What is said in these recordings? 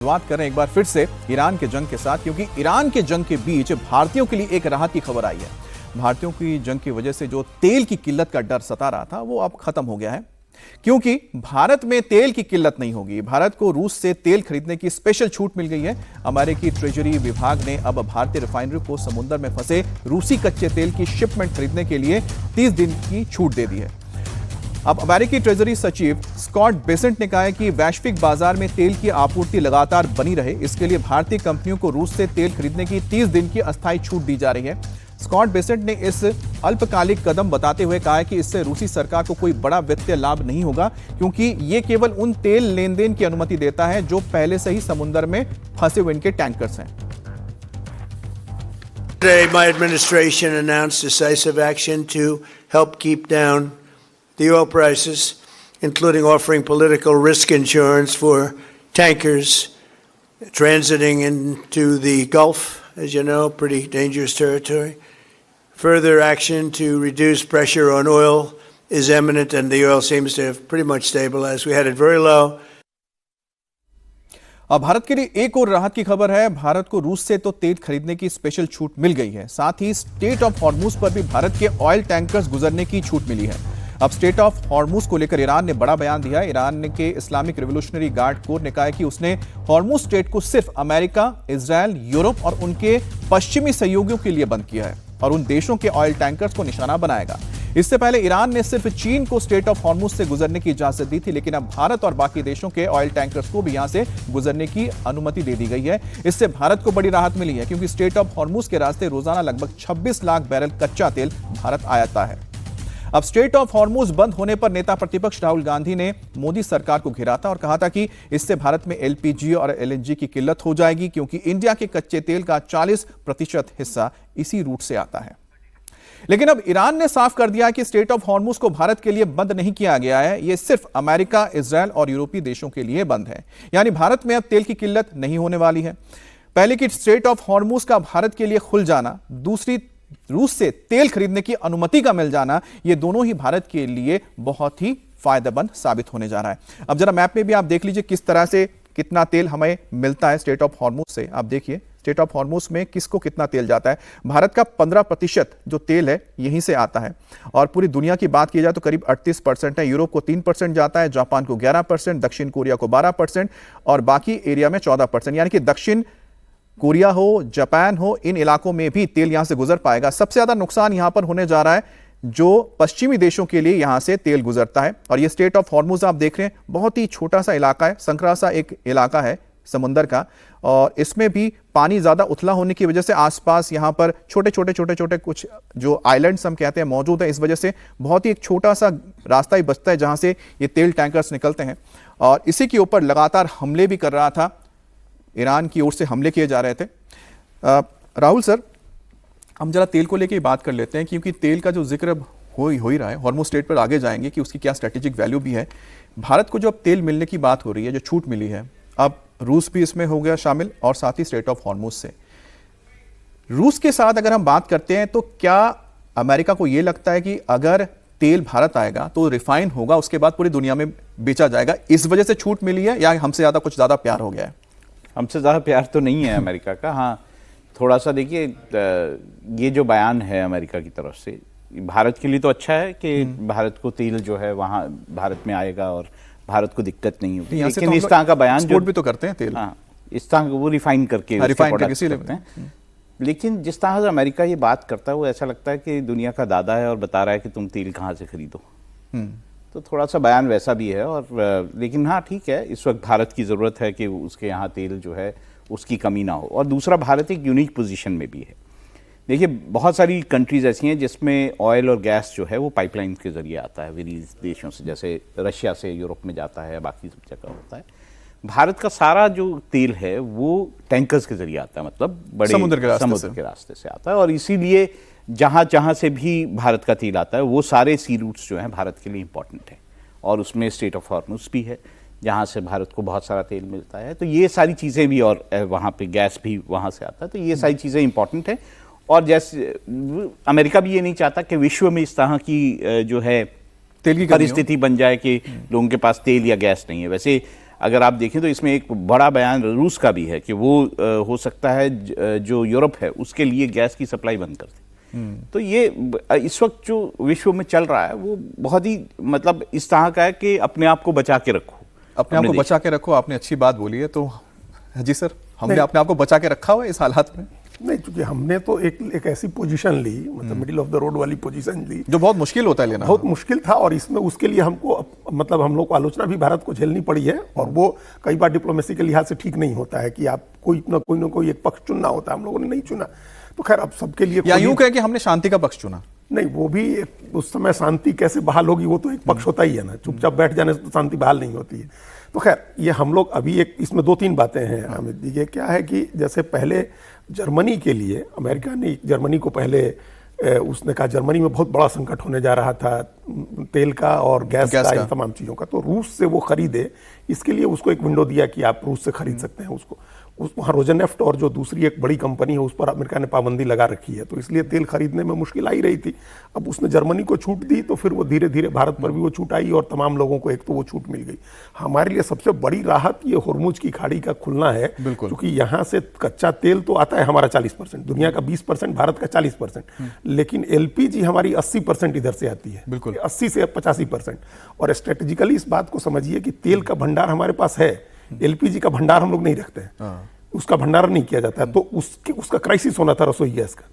बात करें एक बार फिर से ईरान के जंग के साथ, क्योंकि ईरान के जंग के बीच भारतीयों के लिए एक राहत की खबर आई है। भारतीयों की जंग की वजह से जो तेल की किल्लत का डर सता रहा था वो अब खत्म हो गया है, क्योंकि भारत में तेल की किल्लत नहीं होगी। भारत को रूस से तेल खरीदने की स्पेशल छूट मिल गई है। अमेरिकी ट्रेजरी विभाग ने अब भारतीय रिफाइनरी को समुद्र में फंसे रूसी कच्चे तेल की शिपमेंट खरीदने के लिए 30 दिन की छूट दे दी है। अब अमेरिकी ट्रेजरी सचिव स्कॉट बेसेंट ने कहा है कि वैश्विक बाजार में तेल की आपूर्ति लगातार बनी रहे, इसके लिए भारतीय कंपनियों को रूस से तेल खरीदने की 30 दिन की अस्थायी छूट दी जा रही है। स्कॉट बेसेंट ने इस अल्पकालिक कदम बताते हुए कहा है कि इससे रूसी सरकार को कोई बड़ा वित्तीय लाभ नहीं होगा, क्योंकि ये केवल उन तेल लेन देन की अनुमति देता है जो पहले से ही समुद्र में फंसे हुए इनके टैंकर्स हैं। Today, my administration announced decisive action to help keep down the oil prices, including offering political risk insurance for tankers transiting into the Gulf, as you know, pretty dangerous territory. Further action to reduce pressure on oil is imminent, and the oil seems to have pretty much stabilized. We had it very low. अब भारत के लिए एक और राहत की खबर है। भारत को रूस से तो तेल खरीदने की स्पेशल छूट मिल गई है, साथ ही स्टेट ऑफ हॉर्मुज पर भी भारत के ऑयल टैंकर्स गुजरने की छूट मिली है। अब स्टेट ऑफ हॉर्मुज को लेकर ईरान ने बड़ा बयान दिया। ईरान के इस्लामिक रिवोल्यूशनरी गार्ड कोर ने कहा है कि उसने हॉर्मुज स्टेट को सिर्फ अमेरिका, इजरायल, यूरोप और उनके पश्चिमी सहयोगियों के लिए बंद किया है और उन देशों के ऑयल टैंकर्स को निशाना बनाएगा। इससे पहले ईरान ने सिर्फ चीन को स्टेट ऑफ हॉर्मुज से गुजरने की इजाजत दी थी, लेकिन अब भारत और बाकी देशों के ऑयल टैंकर्स को भी यहां से गुजरने की अनुमति दे दी गई है। इससे भारत को बड़ी राहत मिली है, क्योंकि स्टेट ऑफ हॉर्मुज के रास्ते रोजाना लगभग 26 लाख बैरल कच्चा तेल भारत आयाता है। अब स्टेट ऑफ हॉर्मुज बंद होने पर नेता प्रतिपक्ष राहुल गांधी ने मोदी सरकार को घेरा था और कहा था कि इससे भारत में एलपीजी और एलएनजी की किल्लत हो जाएगी, क्योंकि इंडिया के कच्चे तेल का 40% हिस्सा इसी रूट से आता है। लेकिन अब ईरान ने साफ कर दिया कि स्टेट ऑफ हॉर्मुज को भारत के लिए बंद नहीं किया गया है, यह सिर्फ अमेरिका, इजरायल और यूरोपीय देशों के लिए बंद है। यानी भारत में अब तेल की किल्लत नहीं होने वाली है। पहले कि स्टेट ऑफ हॉर्मुज का भारत के लिए खुल जाना, दूसरी रूस से तेल खरीदने की अनुमति का मिल जाना, ये दोनों ही भारत के लिए बहुत ही फायदेमंद साबित होने जा रहा है। अब जरा मैप में भी आप देख लीजिए किस तरह से कितना तेल हमें मिलता है स्टेट ऑफ हॉर्मुज से। आप देखिए स्टेट ऑफ हॉर्मुज में किसको कितना तेल जाता है। भारत का 15% जो तेल है यहीं से आता है, और पूरी दुनिया की बात की जाए तो करीब 38% है। यूरोप को 3% जाता है, जापान को 11%, दक्षिण कोरिया को 12% और बाकी एरिया में 14%। यानी कि दक्षिण कोरिया हो, जापान हो, इन इलाकों में भी तेल यहां से गुजर पाएगा। सबसे ज्यादा नुकसान यहां पर होने जा रहा है जो पश्चिमी देशों के लिए यहां से तेल गुजरता है। और ये स्टेट ऑफ हॉर्मुज आप देख रहे हैं, बहुत ही छोटा सा इलाका है, संकरा सा एक इलाका है समुद्र का, और इसमें भी पानी ज्यादा उथला होने की वजह से आसपास यहां पर छोटे छोटे कुछ जो आइलैंड्स हम कहते हैं मौजूद है। इस वजह से बहुत ही एक छोटा सा रास्ता ही बचता है जहां से ये तेल टैंकर्स निकलते हैं, और इसी के ऊपर लगातार हमले भी कर रहा था, ईरान की ओर से हमले किए जा रहे थे। राहुल सर, हम जरा तेल को लेकर बात कर लेते हैं, क्योंकि तेल का जो जिक्र हो ही रहा है, हॉर्मुज स्टेट पर आगे जाएंगे कि उसकी क्या स्ट्रेटेजिक वैल्यू भी है। भारत को जो अब तेल मिलने की बात हो रही है, जो छूट मिली है, अब रूस भी इसमें हो गया शामिल और साथ ही स्टेट ऑफ हॉर्मुज से। रूस के साथ अगर हम बात करते हैं तो क्या अमेरिका को यह लगता है कि अगर तेल भारत आएगा तो रिफाइन होगा, उसके बाद पूरी दुनिया में बेचा जाएगा, इस वजह से छूट मिली है, या हमसे ज्यादा कुछ ज्यादा प्यार हो गया है? हमसे ज़्यादा प्यार तो नहीं है अमेरिका का। हाँ, थोड़ा सा देखिए, ये जो बयान है अमेरिका की तरफ से, भारत के लिए तो अच्छा है कि भारत को तेल जो है वहाँ भारत में आएगा और भारत को दिक्कत नहीं होगी। लेकिन तो इस तरह का बयान जो भी तो करते हैं तेल, हाँ, इस तरह वो रिफाइन करके करते हैं। लेकिन जिस तरह से अमेरिका ये बात करता है, वो ऐसा लगता है कि दुनिया का दादा है और बता रहा है कि तुम तेल कहाँ से खरीदो। तो थोड़ा सा बयान वैसा भी है। और लेकिन हाँ, ठीक है, इस वक्त भारत की ज़रूरत है कि उसके यहाँ तेल जो है उसकी कमी ना हो। और दूसरा, भारत एक यूनिक पोजीशन में भी है। देखिए, बहुत सारी कंट्रीज़ ऐसी हैं जिसमें ऑयल और गैस जो है वो पाइपलाइन के ज़रिए आता है विदेश देशों से, जैसे रशिया से यूरोप में जाता है, बाकी सब जगह होता है। भारत का सारा जो तेल है वो टैंकर्स के ज़रिए आता है, मतलब बड़े समुद्र के रास्ते से आता है। और इसीलिए जहाँ जहाँ से भी भारत का तेल आता है वो सारे सी रूट्स जो हैं भारत के लिए इंपॉर्टेंट हैं, और उसमें स्टेट ऑफ हॉर्मुज भी है जहाँ से भारत को बहुत सारा तेल मिलता है। तो ये सारी चीज़ें भी, और वहाँ पे गैस भी वहाँ से आता है, तो ये सारी चीज़ें इंपॉर्टेंट हैं। और जैसे अमेरिका भी ये नहीं चाहता कि विश्व में इस तरह की जो है तेल की परिस्थिति बन जाए कि लोगों के पास तेल या गैस नहीं है। वैसे अगर आप देखें तो इसमें एक बड़ा बयान रूस का भी है कि वो हो सकता है जो यूरोप है उसके लिए गैस की सप्लाई बंद कर दे। तो ये इस वक्त जो विश्व में चल रहा है वो बहुत ही मतलब इस तरह का है कि अपने आप को बचा के रखो, अपने आप को बचा के रखो। आपने अच्छी बात बोली है। तो जी सर, हमने अपने आप को बचा के रखा हुआ है इस हालात में? नहीं, क्योंकि हमने तो एक ऐसी पोजीशन ली, मतलब मिडिल ऑफ द रोड वाली पोजीशन ली, जो बहुत मुश्किल होता है लेना। बहुत मुश्किल था, और इसमें उसके लिए हमको मतलब हम लोग को आलोचना भी भारत को झेलनी पड़ी है, और वो कई बार डिप्लोमेसी के लिहाज से ठीक नहीं होता है कि आप कोई ना कोई एक पक्ष चुनना होता है। हम लोगों ने नहीं चुना, तो खैर अब सबके लिए या यूं कहें कि हमने शांति का पक्ष चुना। नहीं, वो भी उस समय शांति कैसे बहाल होगी, वो तो एक पक्ष होता ही है ना, चुपचाप बैठ जाने से तो शांति बहाल नहीं होती है। तो खैर ये हम लोग अभी एक इसमें 2-3 बातें हैं अमित जी। ये क्या है कि जैसे पहले जर्मनी के लिए अमेरिका ने जर्मनी को पहले उसने कहा जर्मनी में बहुत बड़ा संकट होने जा रहा था तेल का और गैस का, इन तमाम चीज़ों का, तो रूस से वो खरीदे, इसके लिए उसको एक विंडो दिया कि आप रूस से खरीद सकते हैं उसको। वहाँ रोजनेफ्ट और जो दूसरी एक बड़ी कंपनी है उस पर अमेरिका ने पाबंदी लगा रखी है, तो इसलिए तेल खरीदने में मुश्किल आई रही थी। अब उसने जर्मनी को छूट दी, तो फिर वो धीरे धीरे भारत पर भी वो छूट आई और तमाम लोगों को एक तो वो छूट मिल गई। हमारे लिए सबसे बड़ी राहत ये होर्मुज की खाड़ी का खुलना है, क्योंकि यहाँ से कच्चा तेल तो आता है हमारा 40%, दुनिया का 20%, भारत का 40%, लेकिन LPG हमारी 80% इधर से आती है, 80 से 85%। और स्ट्रेटेजिकली इस बात को समझिए कि तेल का भंडार हमारे पास है, LPG का भंडार हम लोग नहीं रखते हैं, उसका भंडारण नहीं किया जाता है, तो उसका क्राइसिस होना था रसोई गैस का।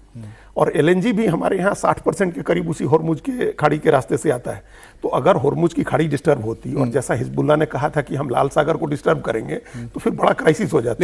और LNG भी हमारे यहाँ 60% के करीब उसी होर्मुज के खाड़ी के रास्ते से आता है। तो अगर होर्मुज की खाड़ी डिस्टर्ब होती और जैसा हिजबुल्लाह ने कहा था कि हम लाल सागर को डिस्टर्ब करेंगे, तो फिर बड़ा क्राइसिस हो जाता है।